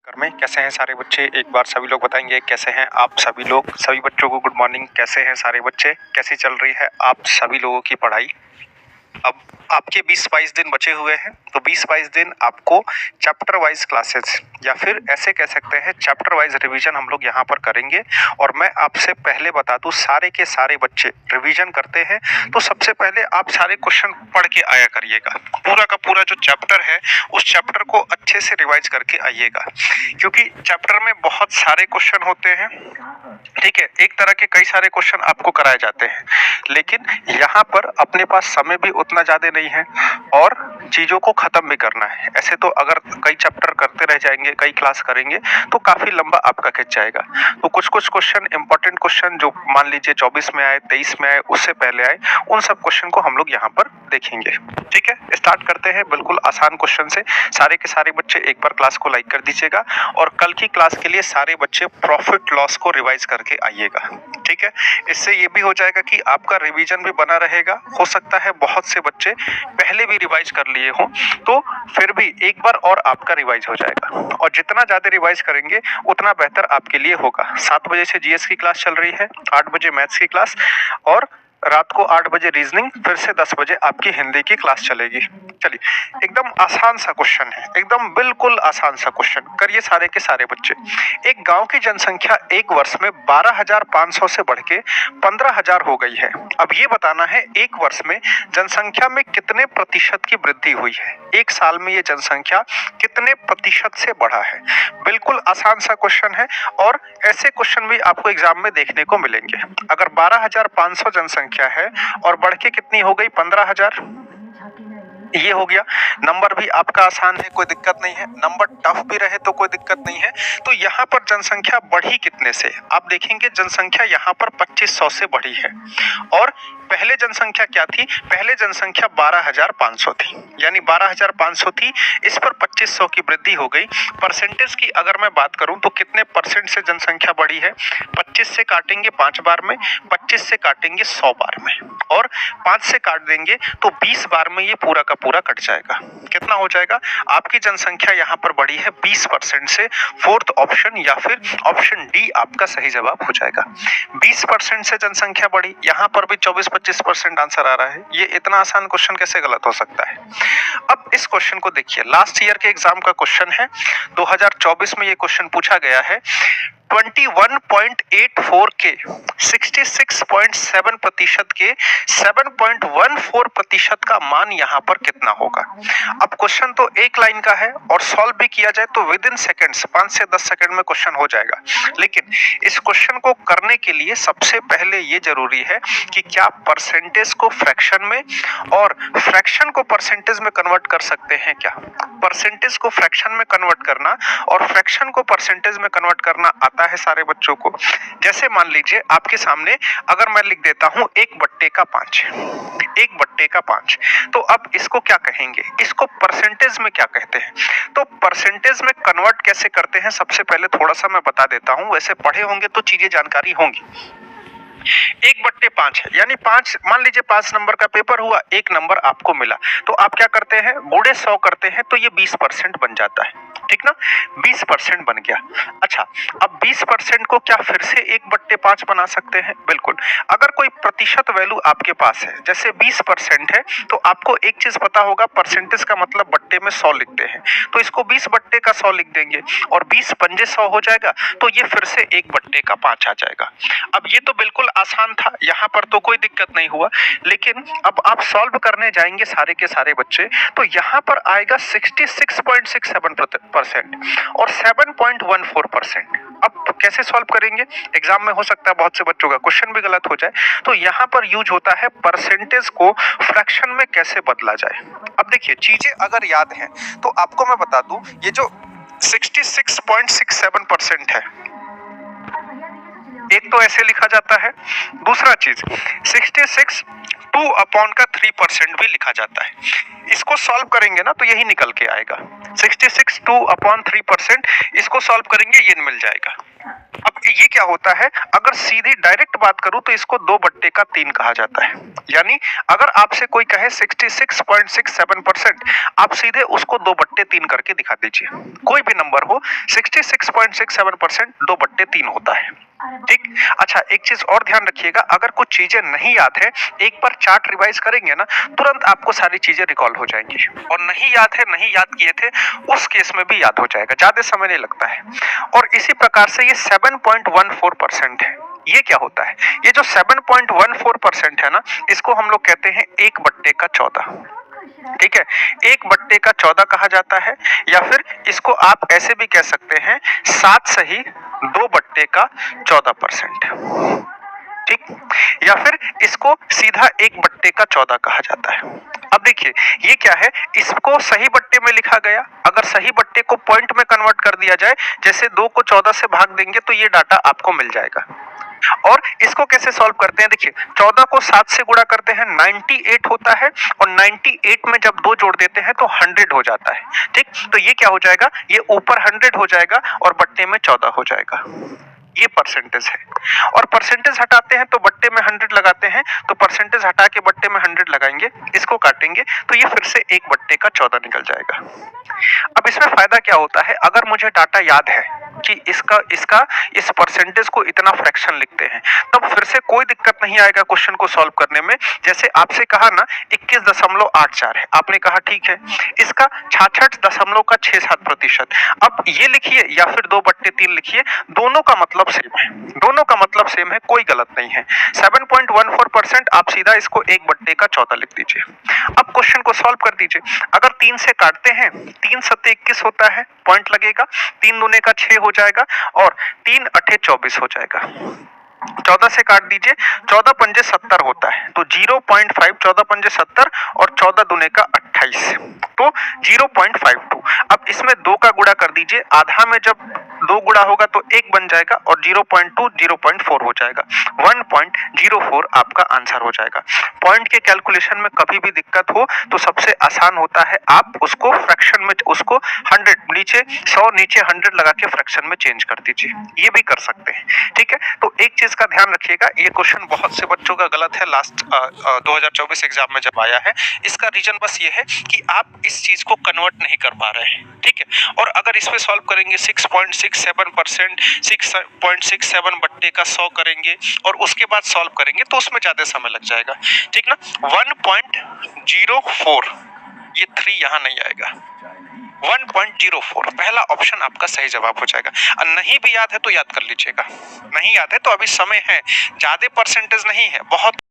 घर में कैसे हैं सारे बच्चे? एक बार सभी लोग बताएंगे कैसे हैं आप सभी लोग। सभी बच्चों को गुड मॉर्निंग। कैसे हैं सारे बच्चे? कैसी चल रही है आप सभी लोगों की पढ़ाई? अब आपके 20-22 दिन बचे हुए हैं, तो 20-22 दिन आपको चैप्टर वाइज क्लासेस या फिर ऐसे कह सकते हैं चैप्टर वाइज रिवीजन हम लोग यहाँ पर करेंगे। और मैं आपसे पहले बता दूं, सारे के सारे बच्चे रिवीजन करते हैं तो सबसे पहले आप सारे क्वेश्चन पढ़ के आया करिएगा। पूरा का पूरा जो चैप्टर है उस चैप्टर को अच्छे से रिवाइज करके आइएगा, क्योंकि चैप्टर में बहुत सारे क्वेश्चन होते हैं। ठीक है, एक तरह के कई सारे क्वेश्चन आपको कराए जाते हैं, लेकिन यहाँ पर अपने पास समय भी उतना ज्यादा नहीं है और चीजों को खत्म भी करना है। ऐसे तो अगर कई चैप्टर करते रह जाएंगे, कई क्लास करेंगे तो काफी लंबा आपका खिंच जाएगा। तो कुछ कुछ क्वेश्चन, इंपॉर्टेंट क्वेश्चन जो मान लीजिए 24 में आए, 23 में आए, उससे पहले आए, उन सब क्वेश्चन को हम लोग यहाँ पर देखेंगे। ठीक है, स्टार्ट करते हैं बिल्कुल आसान क्वेश्चन से। सारे के सारे बच्चे एक बार क्लास को लाइक कर दीजिएगा और कल की क्लास के लिए सारे बच्चे प्रॉफिट लॉस को रिवाइज करके आइएगा। ठीक है, इससे ये भी हो जाएगा कि आपका रिवीजन भी बना रहेगा। हो सकता है बहुत से बच्चे पहले भी रिवाइज कर लिए हों, तो फिर भी एक बार और आपका रिवाइज हो जाएगा। और जितना ज्यादा रिवाइज करेंगे उतना बेहतर आपके लिए होगा। 7 बजे से जीएस की क्लास चल रही है, 8 बजे मैथ्स की क्लास और रात को 8 बजे रीजनिंग, फिर से 10 बजे आपकी हिंदी की क्लास चलेगी। चलिए, एकदम आसान सा क्वेश्चन है, एकदम बिल्कुल आसान सा क्वेश्चन करिए सारे के सारे बच्चे। एक गांव की जनसंख्या एक वर्ष में 12,500 से बढ़ के 15,000 हो गई है। अब ये बताना है एक वर्ष में जनसंख्या में कितने प्रतिशत की वृद्धि हुई है। एक साल में ये जनसंख्या कितने प्रतिशत से बढ़ा है। बिल्कुल आसान सा क्वेश्चन है और ऐसे क्वेश्चन भी आपको एग्जाम में देखने को मिलेंगे। अगर 12,500 जनसंख्या है और बढ़ के कितनी हो गई 15,000, ये हो गया। नंबर भी आपका आसान है, कोई दिक्कत नहीं है। नंबर टफ भी रहे तो कोई दिक्कत नहीं है। तो यहाँ पर जनसंख्या बढ़ी कितने से, आप देखेंगे जनसंख्या यहाँ पर 2500 से बढ़ी है। और पहले जनसंख्या क्या थी? पहले जनसंख्या 12,500 थी, यानी 12,500 थी, इस पर 2500 की वृद्धि हो गई। परसेंटेज की अगर मैं बात करूं तो कितने परसेंट से जनसंख्या बढ़ी है? 25 से काटेंगे 5 बार में, 25 से काटेंगे 100 बार में, और 5 से काट देंगे तो 20 बार में ये पूरा का पूरा कट जाएगा। कितना हो जाएगा? आपकी जनसंख्या यहाँ पर बढ़ी है 20% से। फोर्थ ऑप्शन या फिर ऑप्शन डी आपका सही जवाब हो जाएगा। 20% से जनसंख्या बढ़ी, यहाँ पर भी 24-25% आंसर आ रहा है। ये इतना आसान क्वेश्चन कैसे गलत हो सकता है? अब इस क्वेश्चन को देखिए, लास्ट ईयर के एग्जाम का क्वेश्चन है, 2024 में ये क्वेश्चन पूछा गया है। 21.84 के 66.7% के 7.14% का मान यहाँ पर कितना होगा? अब क्वेश्चन तो एक लाइन का है और सॉल्व भी किया जाए तो विद इन सेकेंड्स, 5 से 10 सेकंड में क्वेश्चन हो जाएगा। लेकिन इस क्वेश्चन को करने के लिए सबसे पहले ये जरूरी है कि क्या परसेंटेज को फ्रैक्शन में और फ्रैक्शन को परसेंटेज में कन्वर्ट कर सकते हैं क्या? परसेंटेज को फ्रैक्शन में कन्वर्ट करना और फ्रैक्शन को परसेंटेज में कन्वर्ट करना आता है सारे बच्चों को। जैसे मान लीजिए आपके सामने अगर मैं लिख देता हूं 1/5, 1/5, तो अब इसको क्या कहेंगे? इसको परसेंटेज में क्या कहते हैं? तो परसेंटेज में कन्वर्ट कैसे करते हैं सबसे पहले थोड़ा सा मैं बता देता हूं। वैसे पढ़े होंगे तो चीजें जानकारी होंगी। 1/5 है, यानी 5, मान लीजिए 5 नंबर का पेपर हुआ, 1 नंबर आपको मिला, तो आप क्या करते हैं? गुणे 100 करते हैं तो ये 20% बन जाता है। ठीक ना, 20% बन गया। अच्छा, अब 20% को क्या फिर से 1/5 बना सकते हैं? बिल्कुल। अगर कोई प्रतिशत वैल्यू आपके पास है, जैसे 20% है, तो आपको एक चीज पता होगा, परसेंटेज का मतलब बट्टे में 100 लिखते हैं, तो इसको 20/100 लिख देंगे और 20 पंजे 100 हो जाएगा, तो ये फिर से 1/5 आ जाएगा। अब ये तो बिल्कुल आसान था, यहाँ पर तो कोई दिक्कत नहीं हुआ। लेकिन अब आप सॉल्व करने जाएंगे सारे के सारे बच्चे, तो यहाँ पर आएगा 66.67% और 7.14%। अब कैसे सॉल्व करेंगे? एग्जाम में हो सकता है बहुत से बच्चों का क्वेश्चन भी गलत हो जाए, तो यहाँ पर यूज होता है परसेंटेज को फ्रैक्शन में कैसे बदला जाए। अब देखिए, चीजें अगर याद हैं तो आपको मैं बता दूं, ये जो 66.67% है, एक तो ऐसे लिखा जाता है, दूसरा चीज 66 2/3% भी लिखा जाता है। इसको सॉल्व करेंगे ना तो यही निकल के आएगा, 66 2/3%, इसको सॉल्व करेंगे ये मिल जाएगा। अब ये क्या होता है, अगर सीधी डायरेक्ट बात करूं तो इसको 2/3 कहा जाता है। यानी अगर आपसे कोई कहे 66.67%, आप सीधे उसको 2/3 करके दिखा दीजिए। कोई भी नंबर हो, 66.67% 2/3 होता है। ठीक। अच्छा, एक चीज और ध्यान रखिएगा, अगर कुछ चीजें नहीं याद है, एक बार चार्ट रिवाइज करेंगे ना, तुरंत आपको सारी चीजें रिकॉल हो जाएंगी। और नहीं याद है, नहीं याद किए थे, उस केस में भी याद हो जाएगा, ज्यादा समय नहीं लगता है। और इसी प्रकार से ये 7.14% है। ये क्या होता है, ये जो 7.14% है ना, इसको हम लोग कहते हैं 1/14। ठीक है, 1/14 कहा जाता है, या फिर इसको आप ऐसे भी कह सकते हैं 7 सही 2/14%। ठीक, या फिर इसको सीधा 1/14 कहा जाता है। अब देखिए ये क्या है, इसको सही बट्टे में लिखा गया, अगर सही बट्टे को पॉइंट में कन्वर्ट कर दिया जाए, जैसे 2 को 14 से भाग देंगे तो ये डाटा आपको मिल जाएगा। और इसको कैसे सॉल्व करते हैं, देखिए 14 को 7 से गुणा करते हैं 98 होता है, और 98 में जब 2 जोड़ देते हैं तो 100 हो जाता है। ठीक, तो ये क्या हो जाएगा, ये ऊपर 100 हो जाएगा और बट्टे में 14 हो जाएगा। ये परसेंटेज है। और परसेंटेज हटाते हैं तो बट्टे में 100 लगाते हैं, तो परसेंटेज हटा के बट्टे में 100 लगाएंगे, इसको काटेंगे तो ये फिर से 1/14 निकल जाएगा। अब इसमें फायदा क्या होता है, अगर मुझे डाटा याद है कि इसका इस परसेंटेज को इतना फ्रैक्शन लिखते हैं, तब फिर से कोई दिक्कत नहीं आएगा क्वेश्चन को सॉल्व करने में। जैसे आपसे कहा ना 21.84 है, आपने कहा ठीक है, इसका 66.67%। अब ये लिखिए या फिर 2/3 लिखिए, दोनों का मतलब सेम है, दोनों का मतलब सेम है, कोई गलत नहीं है। 7.14% आप सीधा इसको 1/14 लिख दीजिए। अब क्वेश्चन को सॉल्व कर दीजिए। अगर 3 से काटते हैं, 3 सत्ते 21 होता है, पॉइंट लगेगा, 3 दूने का 6 हो जाएगा, और 3 अठे 24 हो जाएगा। 14 से काट दीजिए, 14 पंजे 70 होता है, तो 0.5, 14 पंजे 70 और 14 दूने का 28, तो 0.52। अब इसमें 2 का गुणा कर दीजिए, आधा में जब 2 गुणा होगा तो 1 बन जाएगा, और 0.2 0.4 हो जाएगा, 1.04 आपका आंसर हो जाएगा। पॉइंट के कैलकुलेशन में कभी भी दिक्कत हो तो सबसे आसान होता है, आप उसको फ्रैक्शन में, उसको 100 नीचे 100 नीचे 100 लगा के फ्रैक्शन में चेंज कर दीजिए, ये भी कर सकते हैं। ठीक है, तो एक चीज का ध्यान रखिएगा, ये क्वेश्चन बहुत से बच्चों का गलत है, लास्ट 2024 एग्जाम में जब आया है। इसका रीजन बस ये है कि आप इस चीज को कन्वर्ट नहीं कर पा रहे हैं। ठीक है, और अगर इसमें सॉल्व करेंगे 6.67%, 6.67 बट्टे का 100 करेंगे और उसके बाद सॉल्व करेंगे तो उसमें ज्यादा समय लग जाएगा। ठीक ना, 1.04, ये 3 यहाँ नहीं आएगा, 1.04 पहला ऑप्शन आपका सही जवाब हो जाएगा। और नहीं भी याद है तो याद कर लीजिएगा, नहीं याद है तो अभी समय है, ज्यादा परसेंटेज नहीं है, बहुत